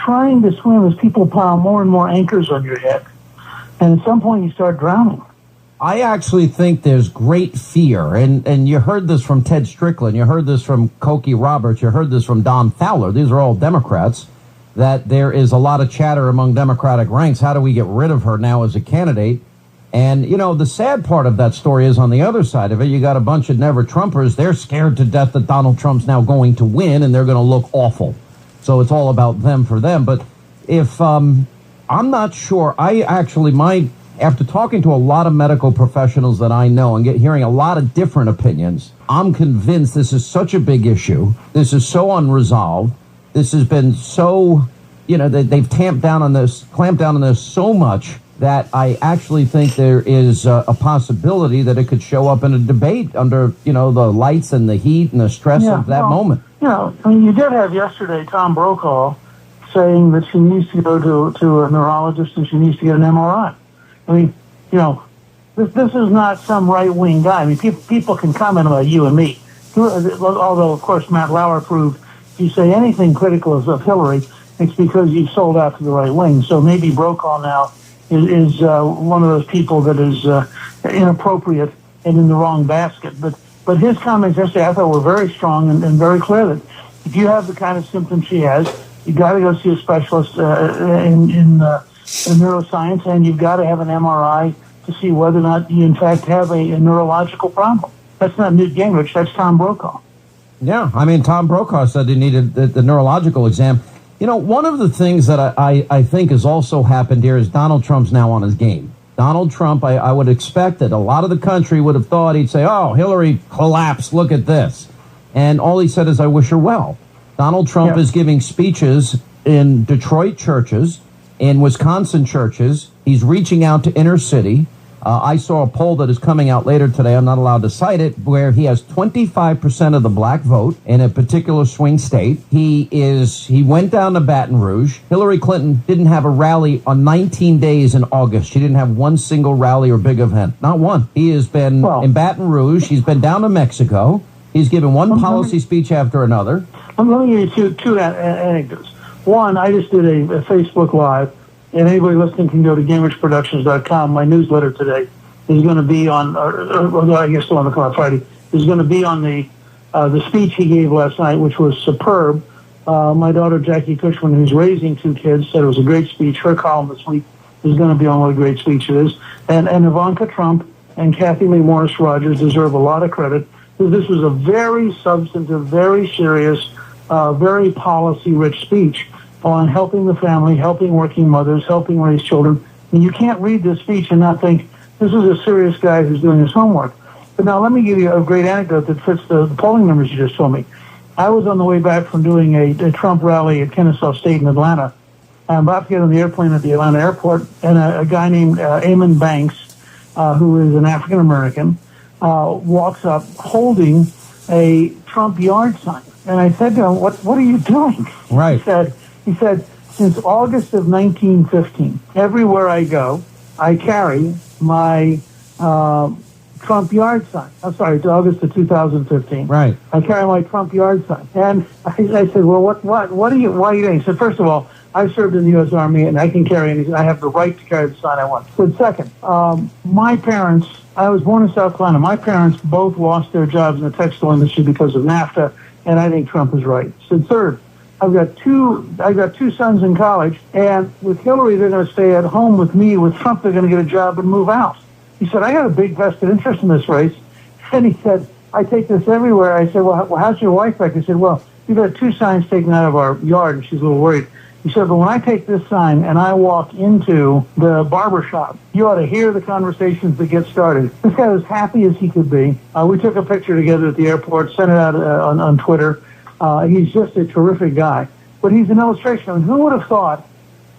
trying to swim as people pile more and more anchors on your head. And at some point you start drowning. I actually think there's great fear, and you heard this from Ted Strickland, you heard this from Cokie Roberts, you heard this from Don Fowler. These are all Democrats, that there is a lot of chatter among Democratic ranks. How do we get rid of her now as a candidate? And, you know, the sad part of that story is on the other side of it, you got a bunch of never-Trumpers. They're scared to death that Donald Trump's now going to win, and they're going to look awful. So it's all about them for them. But if I'm not sure, after talking to a lot of medical professionals that I know and hearing a lot of different opinions, I'm convinced this is such a big issue. This is so unresolved. This has been so, they've clamped down on this so much that I actually think there is a possibility that it could show up in a debate under, the lights and the heat and the stress of that moment. You did have yesterday Tom Brokaw saying that she needs to go to a neurologist and she needs to get an MRI. I mean, this is not some right-wing guy. I mean, people can comment about you and me. Although, of course, Matt Lauer proved if you say anything critical of Hillary, it's because you've sold out to the right wing. So maybe Brokaw now is one of those people that is inappropriate and in the wrong basket. But his comments yesterday I thought were very strong and very clear that if you have the kind of symptoms she has, you've got to go see a specialist in neuroscience, and you've got to have an MRI to see whether or not you in fact have a neurological problem. That's not Newt Gingrich, that's Tom Brokaw. Yeah, I mean, Tom Brokaw said he needed the neurological exam. One of the things that I think has also happened here is Donald Trump's now on his game. Donald Trump, I would expect that a lot of the country would have thought he'd say, oh, Hillary collapsed, look at this. And all he said is, I wish her well. Donald Trump is giving speeches in Detroit churches, in Wisconsin churches. He's reaching out to inner city. I saw a poll that is coming out later today, I'm not allowed to cite it, where he has 25% of the black vote in a particular swing state. He went down to Baton Rouge. Hillary Clinton didn't have a rally on 19 days in August. She didn't have one single rally or big event. Not one. He has been in Baton Rouge. He's been down to Mexico. He's given one policy speech after another. I'm going to give you two anecdotes. One, I just did a Facebook Live, and anybody listening can go to GingrichProductions.com. My newsletter today is going to be on, or I guess still on the call Friday, is going to be on the speech he gave last night, which was superb. My daughter, Jackie Cushman, who's raising two kids, said it was a great speech. Her column this week is going to be on what a great speech it is. And Ivanka Trump and Kathy Lee Morris Rogers deserve a lot of credit. This was a very substantive, very serious, very policy-rich speech on helping the family, helping working mothers, helping raise children. And you can't read this speech and not think, this is a serious guy who's doing his homework. But now let me give you a great anecdote that fits the polling numbers you just told me. I was on the way back from doing a Trump rally at Kennesaw State in Atlanta. I'm about to get on the airplane at the Atlanta airport, and a guy named Eamon Banks, who is an African-American, walks up holding a Trump yard sign. And I said to him, what are you doing? Right. He said, since August of 1915, everywhere I go, I carry my Trump yard sign. I'm sorry, it's August of 2015. Right. I carry my Trump yard sign. And I said, well, why are you doing? He said, first of all, I served in the U.S. Army, and I can carry anything. I have the right to carry the sign I want. But second, my parents, I was born in South Carolina. My parents both lost their jobs in the textile industry because of NAFTA, and I think Trump is right. So third, I've got two sons in college, and with Hillary, they're going to stay at home with me. With Trump, they're going to get a job and move out. He said, I got a big vested interest in this race. And he said, I take this everywhere. I said, well, how's your wife back? He said, well, we've got two signs taken out of our yard, and she's a little worried. He said, but when I take this sign and I walk into the barber shop, you ought to hear the conversations that get started. This guy was happy as he could be. We took a picture together at the airport, sent it out on Twitter. He's just a terrific guy. But he's an illustration. I mean, who would have thought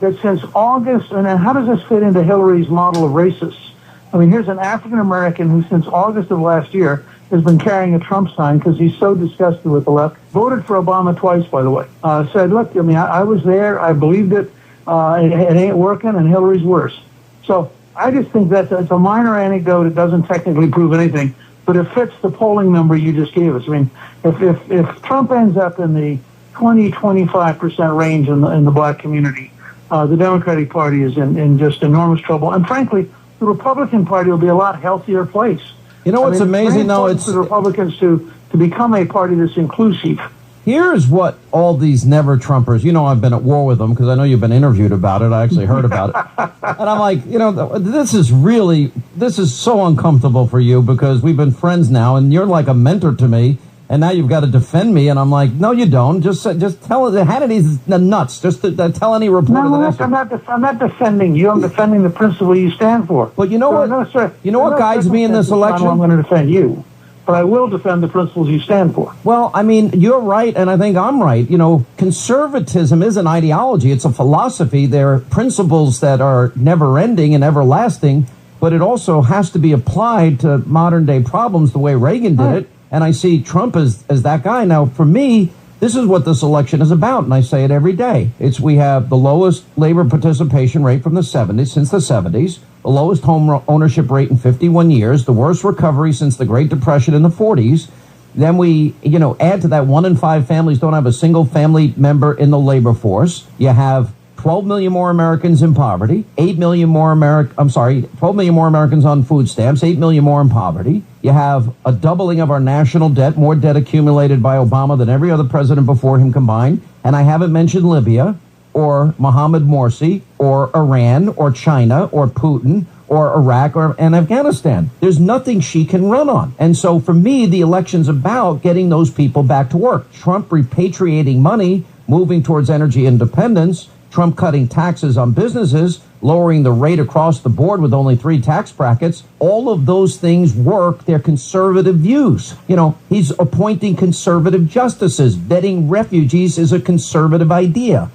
that since August, and how does this fit into Hillary's model of racists? I mean, here's an African-American who since August of last year has been carrying a Trump sign because he's so disgusted with the left. Voted for Obama twice, by the way. Said, look, I mean, I was there. I believed it. It ain't working, and Hillary's worse. So I just think it's a minor anecdote. It doesn't technically prove anything, but it fits the polling number you just gave us. I mean, if Trump ends up in the 20-25% range in the black community. The Democratic Party is in just enormous trouble. And frankly, the Republican Party will be a lot healthier place. You know what's amazing, though? It's for the Republicans to become a party that's inclusive. Here's what all these never-Trumpers, I've been at war with them because I know you've been interviewed about it. I actually heard about it. And I'm like, this is so uncomfortable for you because we've been friends now and you're like a mentor to me. And now you've got to defend me. And I'm like, no, you don't. Just tell the Hannity's nuts. Just tell any reporter. No, I'm not defending you. I'm defending the principle you stand for. But you know what? What guides me in this election? I'm going to defend you. But I will defend the principles you stand for. Well, I mean, you're right, and I think I'm right. Conservatism is an ideology. It's a philosophy. There are principles that are never-ending and everlasting, but it also has to be applied to modern-day problems the way Reagan did it. And I see Trump as that guy. Now, for me, this is what this election is about, and I say it every day. We have the lowest labor participation rate from the 70s, since the 70s, the lowest home ownership rate in 51 years, the worst recovery since the Great Depression in the 40s. Then we, add to that 1 in 5 families don't have a single family member in the labor force. You have 12 million more Americans in poverty, 12 million more Americans on food stamps, 8 million more in poverty. You have a doubling of our national debt, more debt accumulated by Obama than every other president before him combined. And I haven't mentioned Libya or Mohammed Morsi or Iran or China or Putin or Iraq and Afghanistan. There's nothing she can run on. And so for me, the election's about getting those people back to work. Trump repatriating money, moving towards energy independence, Trump cutting taxes on businesses, lowering the rate across the board with only 3 tax brackets. All of those things work. They're conservative views. He's appointing conservative justices. Vetting refugees is a conservative idea.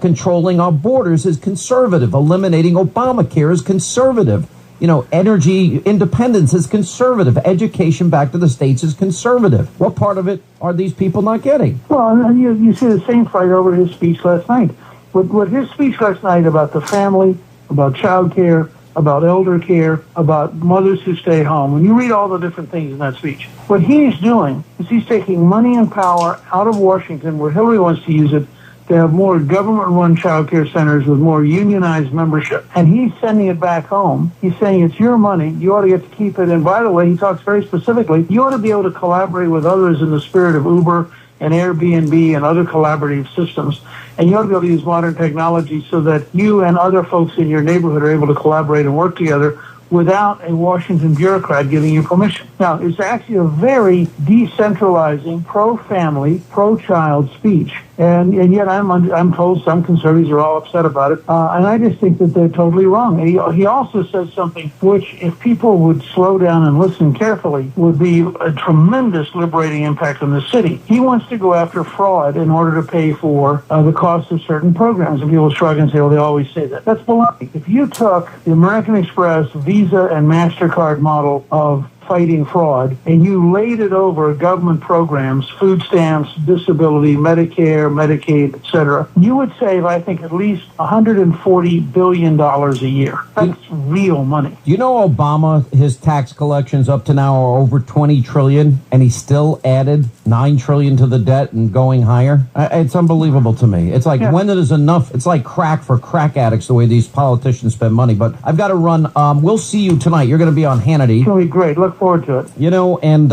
Controlling our borders is conservative. Eliminating Obamacare is conservative. Energy independence is conservative. Education back to the states is conservative. What part of it are these people not getting? Well, you see the same fight over his speech last night. What his speech last night about the family, about child care, about elder care, about mothers who stay home. When you read all the different things in that speech, what he's doing is he's taking money and power out of Washington, where Hillary wants to use it, to have more government-run child care centers with more unionized membership. And he's sending it back home. He's saying it's your money. You ought to get to keep it. And by the way, he talks very specifically, you ought to be able to collaborate with others in the spirit of Uber and Airbnb and other collaborative systems. And you ought to be able to use modern technology so that you and other folks in your neighborhood are able to collaborate and work together without a Washington bureaucrat giving you permission. Now, it's actually a very decentralizing, pro-family, pro-child speech. And yet I'm told some conservatives are all upset about it. And I just think that they're totally wrong. And he also says something which, if people would slow down and listen carefully, would be a tremendous liberating impact on the city. He wants to go after fraud in order to pay for the cost of certain programs. And people shrug and say, well, they always say that. That's baloney. If you took the American Express, Visa, and MasterCard model of fighting fraud, and you laid it over government programs, food stamps, disability, Medicare, Medicaid, etc., you would save, I think, at least $140 billion a year. That's real money. You know, Obama, his tax collections up to now are over $20 trillion, and he still added $9 trillion to the debt and going higher. It's unbelievable to me. It's like, when it is enough, it's like crack for crack addicts, the way these politicians spend money. But I've got to run. We'll see you tonight. You're going to be on Hannity. It's going to be great. Look forward to it. You know, and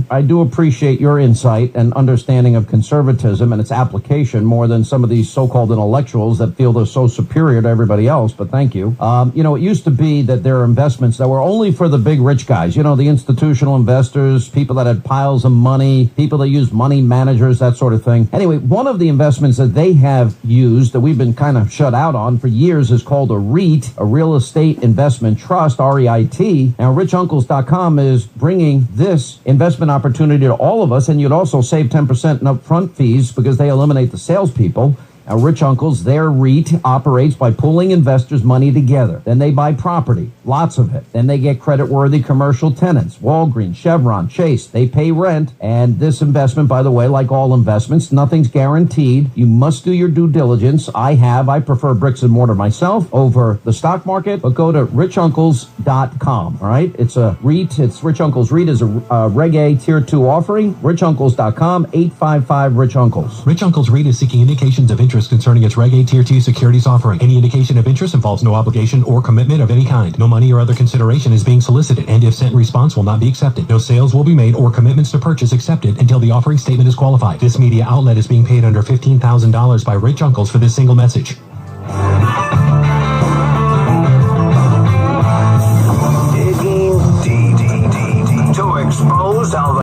I do appreciate your insight and understanding of conservatism and its application more than some of these so-called intellectuals that feel they're so superior to everybody else. But thank you. You know, it used to be that there are investments that were only for the big rich guys, you know, the institutional investors, people that had piles of money, people that use money managers, that sort of thing. Anyway, one of the investments that they have used that we've been kind of shut out on for years is called a REIT, a real estate investment trust, REIT. Now, richuncles.com is bringing this investment opportunity to all of us, and you'd also save 10% in upfront fees because they eliminate the salespeople. Now, Rich Uncles, their REIT operates by pulling investors' money together. Then they buy property, lots of it. Then they get credit-worthy commercial tenants, Walgreens, Chevron, Chase. They pay rent. And this investment, by the way, like all investments, nothing's guaranteed. You must do your due diligence. I prefer bricks and mortar myself over the stock market, but go to richuncles.com, all right? It's a REIT. It's Rich Uncles REIT is a Reg A Tier 2 offering. Richuncles.com, 855-RICH-UNCLES. Rich Uncles REIT is seeking indications of interest concerning its Reg A Tier 2 securities offering. Any indication of interest involves no obligation or commitment of any kind. No money or other consideration is being solicited, and if sent, response will not be accepted. No sales will be made or commitments to purchase accepted until the offering statement is qualified. This media outlet is being paid under $15,000 by Rich Uncles for this single message.